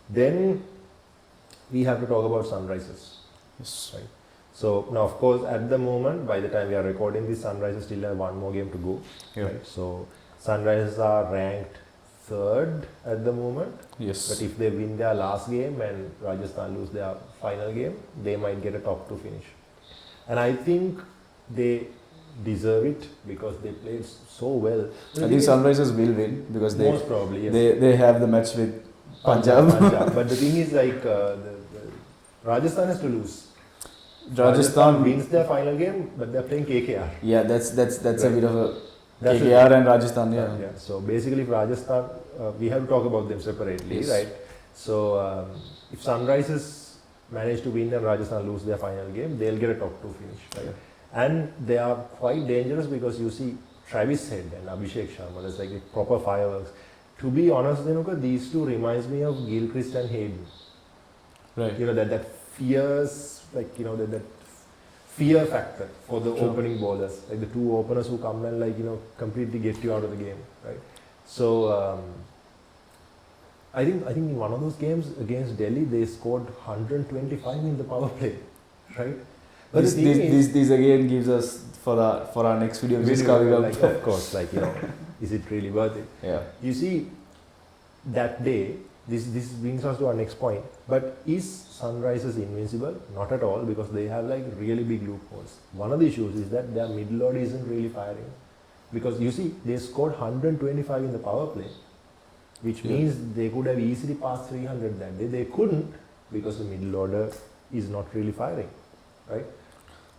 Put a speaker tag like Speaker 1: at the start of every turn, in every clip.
Speaker 1: Then we have to talk about Sunrisers.
Speaker 2: Yes.
Speaker 1: Right. So now, of course, at the moment, by the time we are recording this, Sunrisers still have one more game to go.
Speaker 2: Yeah.
Speaker 1: Right. So Sunrisers are ranked third at the moment.
Speaker 2: Yes.
Speaker 1: But if they win their last game and Rajasthan lose their final game, they might get a top 2 finish. And I think they deserve it because they played so well.
Speaker 2: I think Sunrisers will win because
Speaker 1: most probably, yes.
Speaker 2: they have the match with Punjab.
Speaker 1: But the thing is, like, the Rajasthan has to lose.
Speaker 2: Rajasthan
Speaker 1: wins their final game, but they're playing KKR.
Speaker 2: Yeah, that's
Speaker 1: Right.
Speaker 2: a bit of a KKR and Rajasthan. Yeah.
Speaker 1: So basically, if Rajasthan, we have to talk about them separately,
Speaker 2: Yes.
Speaker 1: right? So if Sunrisers manage to win and Rajasthan lose their final game, they'll get a top 2 finish, right? And they are quite dangerous because you see Travis Head and Abhishek Sharma. There's like proper fireworks. To be honest, Denuka, these two reminds me of Gilchrist and Hayden.
Speaker 2: Right.
Speaker 1: You know, that fierce, like, you know, that fear factor for the opening bowlers. Like the two openers who come and, like, you know, completely get you out of the game, right? So I think in one of those games against Delhi, they scored 125 in the power play, right? But
Speaker 2: this again gives us for our next video which is coming up.
Speaker 1: Like, of course, like, you know, is it really worth it?
Speaker 2: Yeah.
Speaker 1: You see, that day, this brings us to our next point. But is Sunrisers invincible? Not at all, because they have like really big loopholes. One of the issues is that their middle order isn't really firing, because you see, they scored 125 in the power play, which means they could have easily passed 300 that day. They couldn't because the middle order is not really firing, right?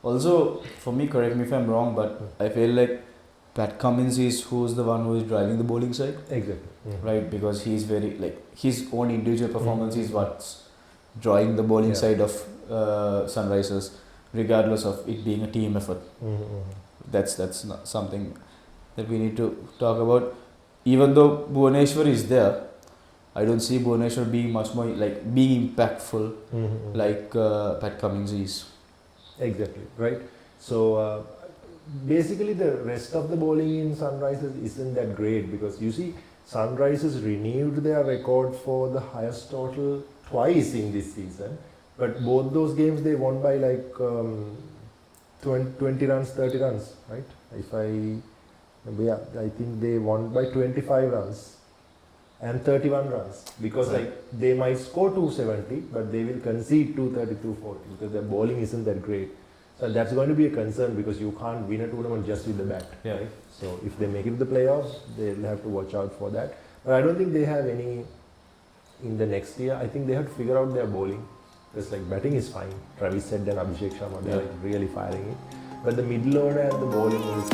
Speaker 2: Also, for me, correct me if I'm wrong, but I feel like Pat Cummins is who's the one who is driving the bowling side.
Speaker 1: Exactly.
Speaker 2: Right, because he's very, like, his own individual performance is what's drawing the bowling side of Sunrisers, regardless of it being a team effort. That's not something that we need to talk about. Even though Bhuvaneshwar is there, I don't see Bhuvaneshwar being much more like being impactful like Pat Cummins is.
Speaker 1: Exactly, right? So basically the rest of the bowling in Sunrisers isn't that great, because you see Sunrisers renewed their record for the highest total twice in this season, but both those games they won by like 20 runs, 30 runs, right? I think they won by 25 runs and 31 runs, because like they might score 270 but they will concede 230, 240 because their bowling isn't that great. So that's going to be a concern, because you can't win a tournament just with the bat.
Speaker 2: Yeah.
Speaker 1: Right? So if they make it to the playoffs, they'll have to watch out for that. But I don't think they have any in the next year. I think they have to figure out their bowling. Because like batting is fine. Travis said and Abhishek Sharma, they're like really firing it. But the middle order and the bowling is